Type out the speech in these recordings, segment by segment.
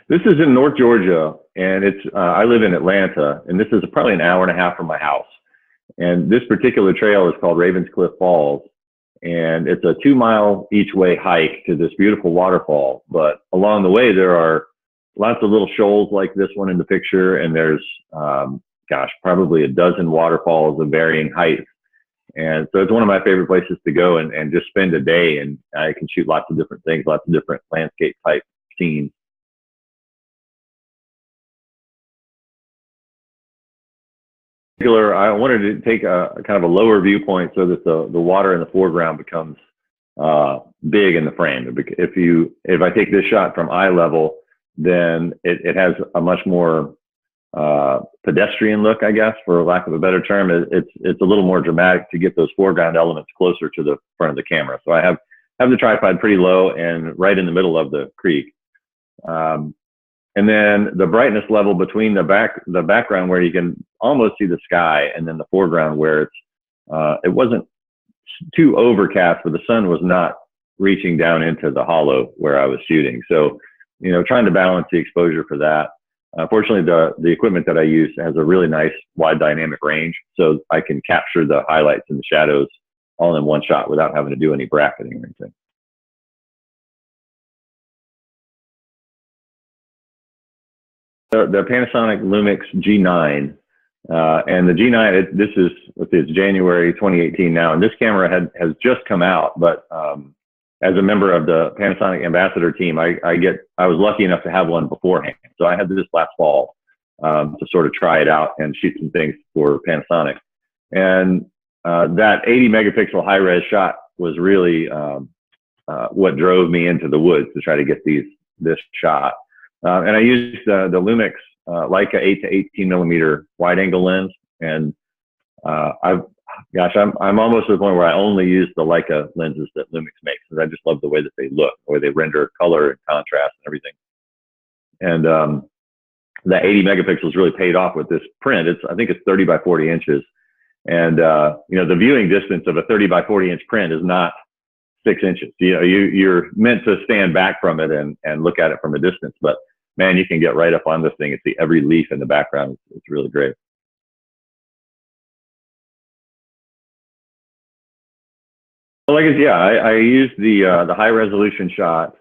This is in North Georgia, and I live in Atlanta, and this is probably an hour and a half from my house. And this particular trail is called Ravenscliff Falls, and it's a 2-mile each way hike to this beautiful waterfall. But along the way, there are lots of little shoals like this one in the picture, and there's, gosh, probably a dozen waterfalls of varying heights. And so it's one of my favorite places to go and just spend a day, and I can shoot lots of different things, lots of different landscape type scenes. I wanted to take a kind of a lower viewpoint so that the water in the foreground becomes big in the frame. If I take this shot from eye level, then it has a much more pedestrian look, I guess, for lack of a better term. It's a little more dramatic to get those foreground elements closer to the front of the camera. So I have the tripod pretty low and right in the middle of the creek. And then the brightness level between the background where you can almost see the sky, and then the foreground where it wasn't too overcast, but the sun was not reaching down into the hollow where I was shooting. So, trying to balance the exposure for that. Fortunately, the equipment that I use has a really nice wide dynamic range, so I can capture the highlights and the shadows all in one shot without having to do any bracketing or anything. The Panasonic Lumix G9, and the G9, it's January 2018 now, and this camera has just come out, but as a member of the Panasonic ambassador team, I was lucky enough to have one beforehand. So I had this last fall to sort of try it out and shoot some things for Panasonic. And that 80 megapixel high res shot was really what drove me into the woods to try to get this shot. And I used the Lumix Leica 8 to 18 millimeter wide angle lens, and I'm almost to the point where I only use the Leica lenses that Lumix makes, because I just love the way that they look, the way they render color and contrast and everything. And that 80 megapixels really paid off with this print. I think it's 30 by 40 inches, and the viewing distance of a 30 by 40 inch print is not 6 inches. You're meant to stand back from it and look at it from a distance, but man, you can get right up on this thing and see every leaf in the background. It's really great. Well, I used the high resolution shot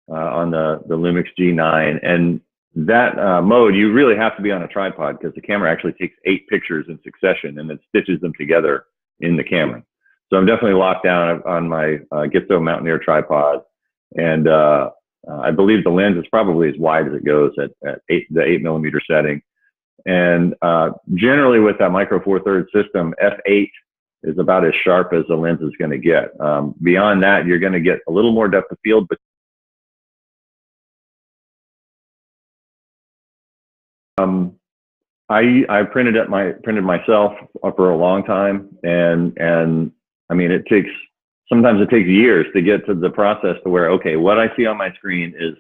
on the Lumix G9, and that mode, you really have to be on a tripod, because the camera actually takes 8 pictures in succession and then stitches them together in the camera. So I'm definitely locked down on my Gitzo Mountaineer tripod, and I believe the lens is probably as wide as it goes at the 8 millimeter setting. And generally with that micro four thirds system, f8 is about as sharp as the lens is going to get. Beyond that, you're going to get a little more depth of field, but I printed myself for a long time, and I mean, sometimes it takes years to get to the process to where, okay, what I see on my screen is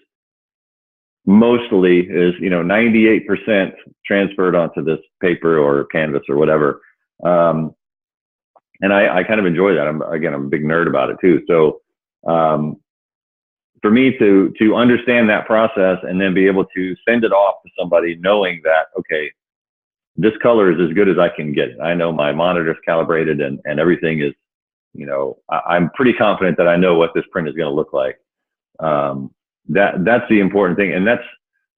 98% transferred onto this paper or canvas or whatever. And I kind of enjoy that. I'm a big nerd about it too. So for me to understand that process and then be able to send it off to somebody knowing that, okay, this color is as good as I can get it. I know my monitor's calibrated and everything is, I'm pretty confident that I know what this print is going to look like. That's the important thing. And that's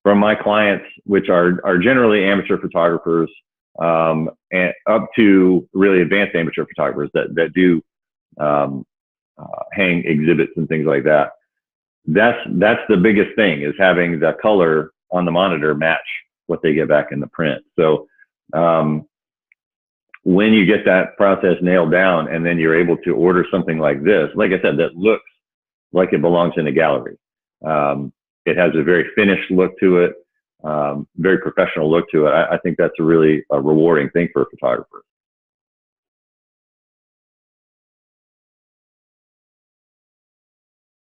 from my clients, which are generally amateur photographers, and up to really advanced amateur photographers that do hang exhibits and things like that. That's the biggest thing, is having the color on the monitor match what they get back in the print. So when you get that process nailed down, and then you're able to order something like this, like I said, that looks like it belongs in a gallery. It has a very finished look to it, very professional look to it. I think that's a really rewarding thing for a photographer.